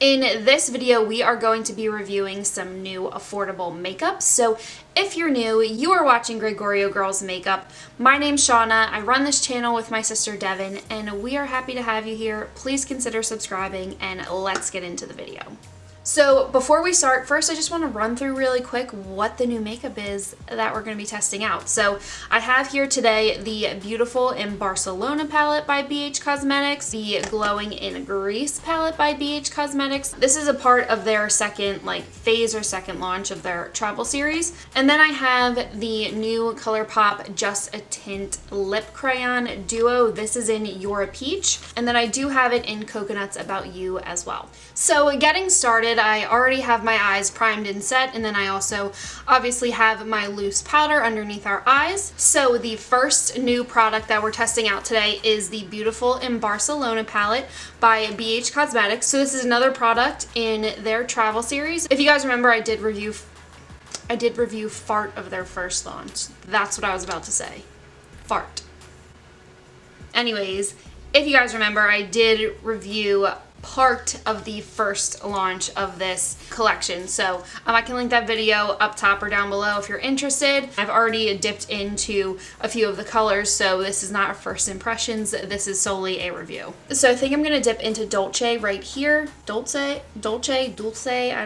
In this video, we are going to be reviewing some new affordable makeup. So if you're new, you are watching Gregorio Girls Makeup. My name's Shauna. I run this channel with my sister Devin, and we are happy to have you here. Please consider subscribing, and let's get into the video. So before we start, first I just want to run through really quick what the new makeup is that we're going to be testing out. So I have here today the Beautiful in Barcelona palette by BH Cosmetics, the Glowing in Greece palette by BH Cosmetics. This is a part of their second phase or second launch of their travel series. And then I have the new Colourpop Just a Tint Lip Crayon Duo. This is in You're a Peach. And then I do have it in Coconuts About You as well. So getting started, I already have my eyes primed and set, and then I also obviously have my loose powder underneath our eyes. So the first new product that we're testing out today is the Beautiful in Barcelona palette by BH Cosmetics. So this is another product in their travel series. If you guys remember, I did review Fart of their first launch. That's what I was about to say. Fart. Anyways, if you guys remember, I did review part of the first launch of this collection. So I can link that video up top or down below if you're interested. I've already dipped into a few of the colors, so this is not a first impressions. This is solely a review. So I think I'm gonna dip into Dolce right here. Dulce, I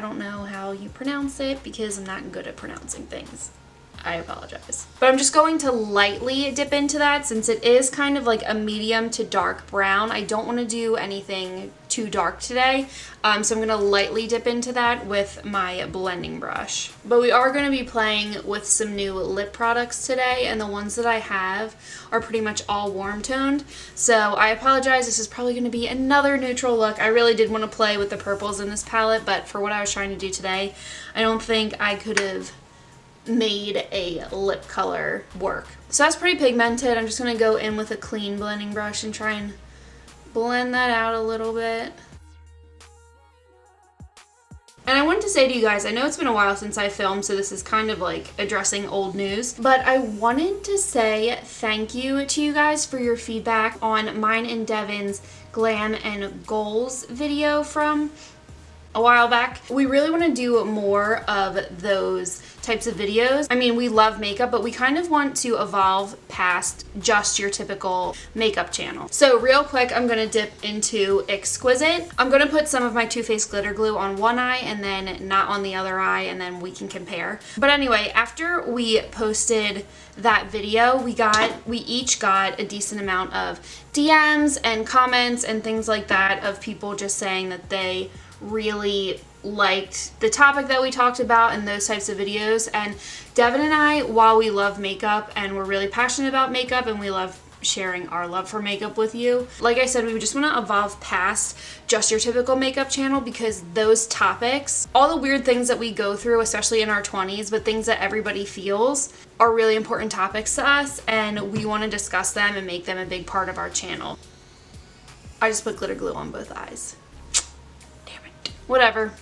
don't know how you pronounce it because I'm not good at pronouncing things. I apologize. But I'm just going to lightly dip into that since it is kind of like a medium to dark brown. I don't want to do anything too dark today. So I'm going to lightly dip into that with my blending brush. But we are going to be playing with some new lip products today, and the ones that I have are pretty much all warm toned. So I apologize, this is probably going to be another neutral look. I really did want to play with the purples in this palette, but for what I was trying to do today, I don't think I could have made a lip color work. So that's pretty pigmented. I'm just going to go in with a clean blending brush and try and blend that out a little bit. And I wanted to say to you guys, I know it's been a while since I filmed, so this is kind of like addressing old news, but I wanted to say thank you to you guys for your feedback on mine and Devin's Glam and Goals video from a while back. We really want to do more of those types of videos. I mean, we love makeup, but we kind of want to evolve past just your typical makeup channel. So real quick, I'm going to dip into Exquisite. I'm going to put some of my Too Faced glitter glue on one eye and then not on the other eye, and then we can compare. But anyway, after we posted that video, we each got a decent amount of DMs and comments and things like that of people just saying that they really liked the topic that we talked about and those types of videos. And Devin and I, while we love makeup and we're really passionate about makeup and we love sharing our love for makeup with you, like I said, we just want to evolve past just your typical makeup channel, because those topics, all the weird things that we go through, especially in our 20s, but things that everybody feels are really important topics to us, and we want to discuss them and make them a big part of our channel. I just put glitter glue on both eyes. Whatever,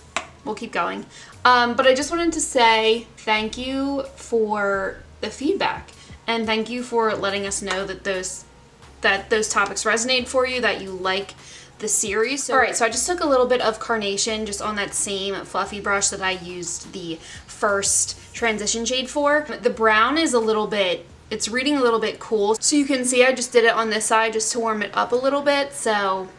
we'll keep going. But I just wanted to say thank you for the feedback, and thank you for letting us know that those topics resonate for you, that you like the series. So, alright, so I just took a little bit of Carnation just on that same fluffy brush that I used the first transition shade for. The brown is it's reading a little bit cool. So you can see I just did it on this side just to warm it up a little bit, so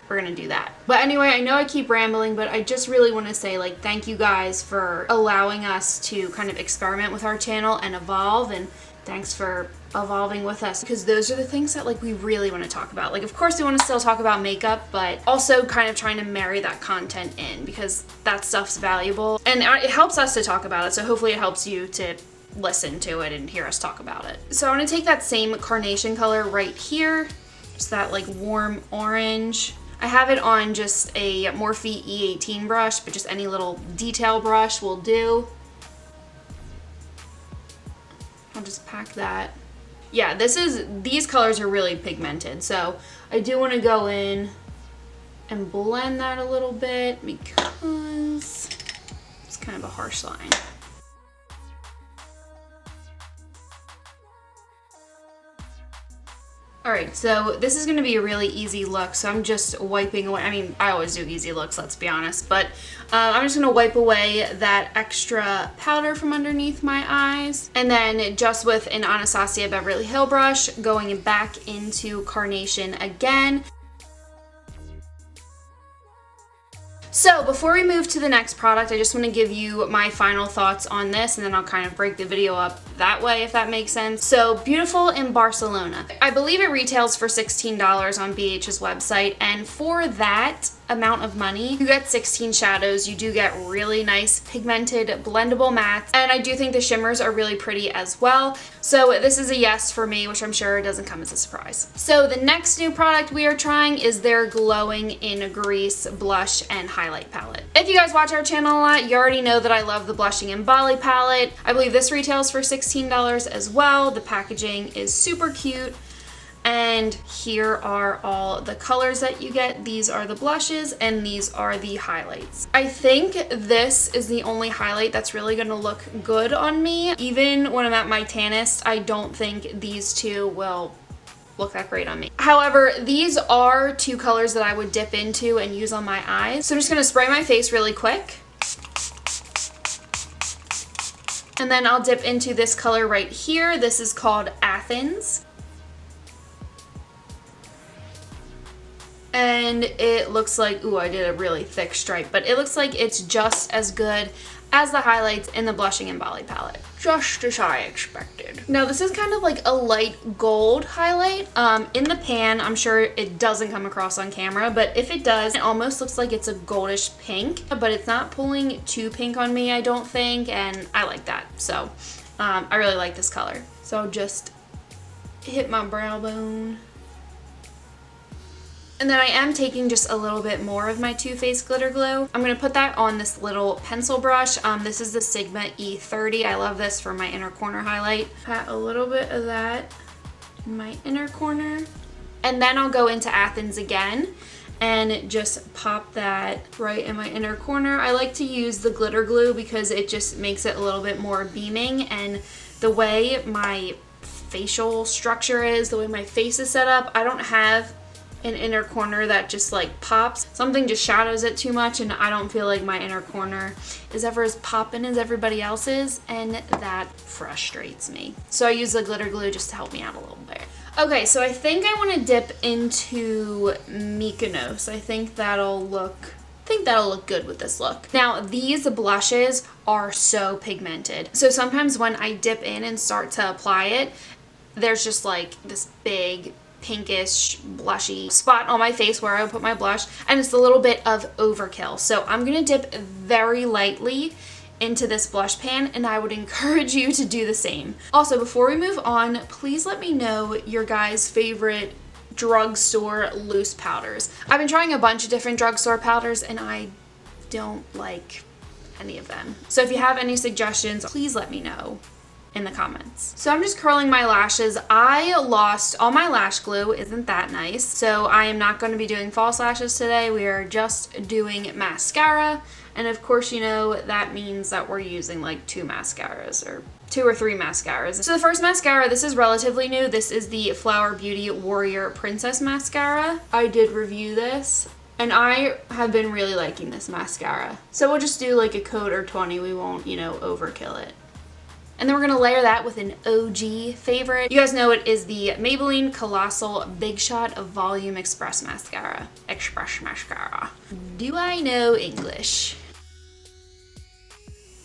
we're gonna do that. But anyway, I know I keep rambling, but I just really want to say thank you guys for allowing us to kind of experiment with our channel and evolve, and thanks for evolving with us, because those are the things that we really want to talk about. Of course we want to still talk about makeup, but also kind of trying to marry that content in, because that stuff's valuable and it helps us to talk about it, so hopefully it helps you to listen to it and hear us talk about it. So I want to take that same Carnation color right here, just that warm orange. I have it on just a Morphe E18 brush, but just any little detail brush will do. I'll just pack that. Yeah, these colors are really pigmented, so I do want to go in and blend that a little bit because it's kind of a harsh line. Alright, so this is going to be a really easy look, so I'm just wiping away. I mean, I always do easy looks, let's be honest, but I'm just going to wipe away that extra powder from underneath my eyes. And then just with an Anastasia Beverly Hills brush, going back into Carnation again. So before we move to the next product, I just want to give you my final thoughts on this, and then I'll kind of break the video up that way, if that makes sense. So Beautiful in Barcelona. I believe it retails for $16 on BH's website, and for that amount of money, you get 16 shadows. You do get really nice pigmented blendable mattes, and I do think the shimmers are really pretty as well. So this is a yes for me, which I'm sure doesn't come as a surprise. So the next new product we are trying is their Glowing in Grease blush and highlight palette. If you guys watch our channel a lot, you already know that I love the Blushing in Bali palette. I believe this retails for $16 as well. The packaging is super cute. And here are all the colors that you get. These are the blushes and these are the highlights. I think this is the only highlight that's really gonna look good on me. Even when I'm at my tannest, I don't think these two will look that great on me. However, these are two colors that I would dip into and use on my eyes. So I'm just gonna spray my face really quick. And then I'll dip into this color right here. This is called Athens. And it looks like, ooh, I did a really thick stripe, but it looks like it's just as good as the highlights in the Blushing in Bali palette. Just as I expected. Now this is kind of like a light gold highlight. In the pan, I'm sure it doesn't come across on camera, but if it does, it almost looks like it's a goldish pink, but it's not pulling too pink on me, I don't think, and I like that. So I really like this color. So just hit my brow bone. And then I am taking just a little bit more of my Too Faced glitter glue. I'm going to put that on this little pencil brush. This is the Sigma E30. I love this for my inner corner highlight. Pat a little bit of that in my inner corner. And then I'll go into Athens again and just pop that right in my inner corner. I like to use the glitter glue because it just makes it a little bit more beaming, and the way my facial structure is, the way my face is set up, I don't have an inner corner that just like pops. Something just shadows it too much, and I don't feel like my inner corner is ever as poppin' as everybody else's, and that frustrates me. So I use the glitter glue just to help me out a little bit. Okay, so I think I want to dip into Mykonos. I think that'll look good with this look. Now, these blushes are so pigmented. So sometimes when I dip in and start to apply it, there's just like this big pinkish blushy spot on my face where I would put my blush, and it's a little bit of overkill. So I'm gonna dip very lightly into this blush pan, and I would encourage you to do the same. Also, before we move on, please let me know your guys' favorite drugstore loose powders. I've been trying a bunch of different drugstore powders and I don't like any of them. So if you have any suggestions, please let me know in the comments. So I'm just curling my lashes. I lost all my lash glue. Isn't that nice? So I am not going to be doing false lashes today. We are just doing mascara. And of course, you know, that means that we're using like two or three mascaras. So the first mascara, this is relatively new. This is the Flower Beauty Warrior Princess Mascara. I did review this, and I have been really liking this mascara. So we'll just do like a coat or 20. We won't, you know, overkill it. And then we're gonna layer that with an OG favorite. You guys know it is the Maybelline Colossal Big Shot of Volume Express Mascara. Do I know English?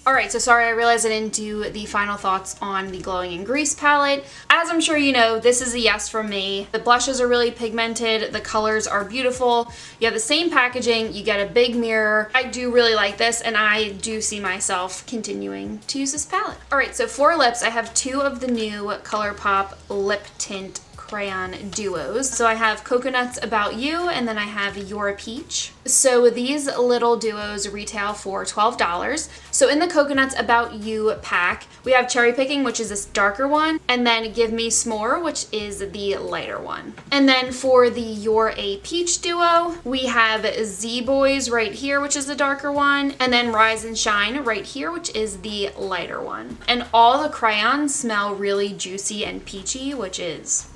Alright, so sorry, I realized I didn't do the final thoughts on the Glowing in Grease palette. As I'm sure you know, this is a yes from me. The blushes are really pigmented, the colors are beautiful. You have the same packaging, you get a big mirror. I do really like this, and I do see myself continuing to use this palette. Alright, so for lips, I have two of the new Colourpop Lip Tint Crayon duos. So I have Coconuts About You, and then I have Your Peach. So these little duos retail for $12. So in the Coconuts About You pack, we have Cherry Picking, which is this darker one, and then Give Me S'more, which is the lighter one. And then for the You're a Peach duo, we have Z Boys right here, which is the darker one, and then Rise and Shine right here, which is the lighter one. And all the crayons smell really juicy and peachy, which is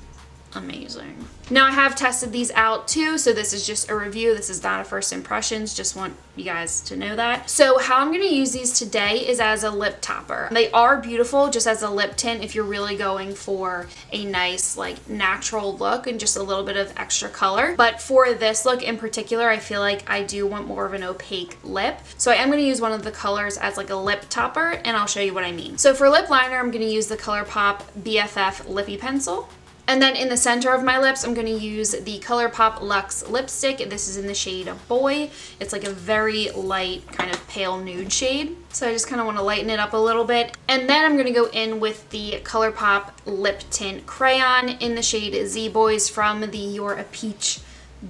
amazing. Now I have tested these out too, so this is just a review. This is not a first impressions, just want you guys to know that. So how I'm going to use these today is as a lip topper. They are beautiful just as a lip tint if you're really going for a nice like natural look and just a little bit of extra color. But for this look in particular, I feel like I do want more of an opaque lip. So I am going to use one of the colors as like a lip topper, and I'll show you what I mean. So for lip liner, I'm going to use the Colourpop BFF Lippy Pencil. And then in the center of my lips, I'm going to use the Colourpop Luxe Lipstick. This is in the shade Boy. It's like a very light, kind of pale nude shade. So I just kind of want to lighten it up a little bit. And then I'm going to go in with the Colourpop Lip Tint Crayon in the shade Z Boys from the You're a Peach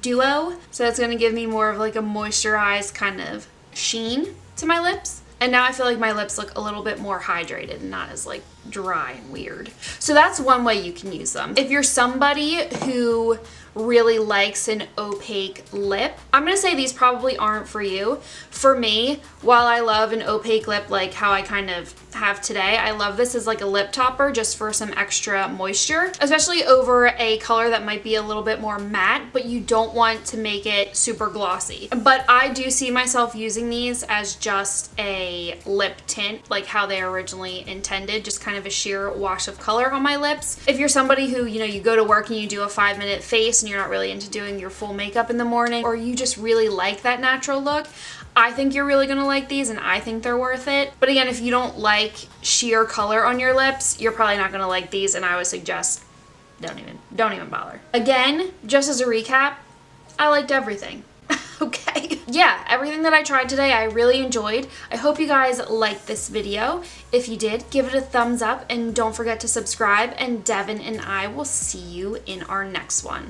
duo. So that's going to give me more of like a moisturized kind of sheen to my lips. And now I feel like my lips look a little bit more hydrated and not as like dry and weird. So that's one way you can use them. If you're somebody who really likes an opaque lip, I'm gonna say these probably aren't for you. For me, while I love an opaque lip like how I kind of have today, I love this as like a lip topper just for some extra moisture, especially over a color that might be a little bit more matte, but you don't want to make it super glossy. But I do see myself using these as just a lip tint, like how they originally intended, just kind of a sheer wash of color on my lips. If you're somebody who, you know, you go to work and you do a 5-minute face and you're not really into doing your full makeup in the morning, or you just really like that natural look, I think you're really gonna like these and I think they're worth it. But again, if you don't like sheer color on your lips, you're probably not gonna like these, and I would suggest don't even bother. Again, just as a recap, I liked everything. Okay. Yeah, everything that I tried today I really enjoyed. I hope you guys liked this video. If you did, give it a thumbs up and don't forget to subscribe, and Devin and I will see you in our next one.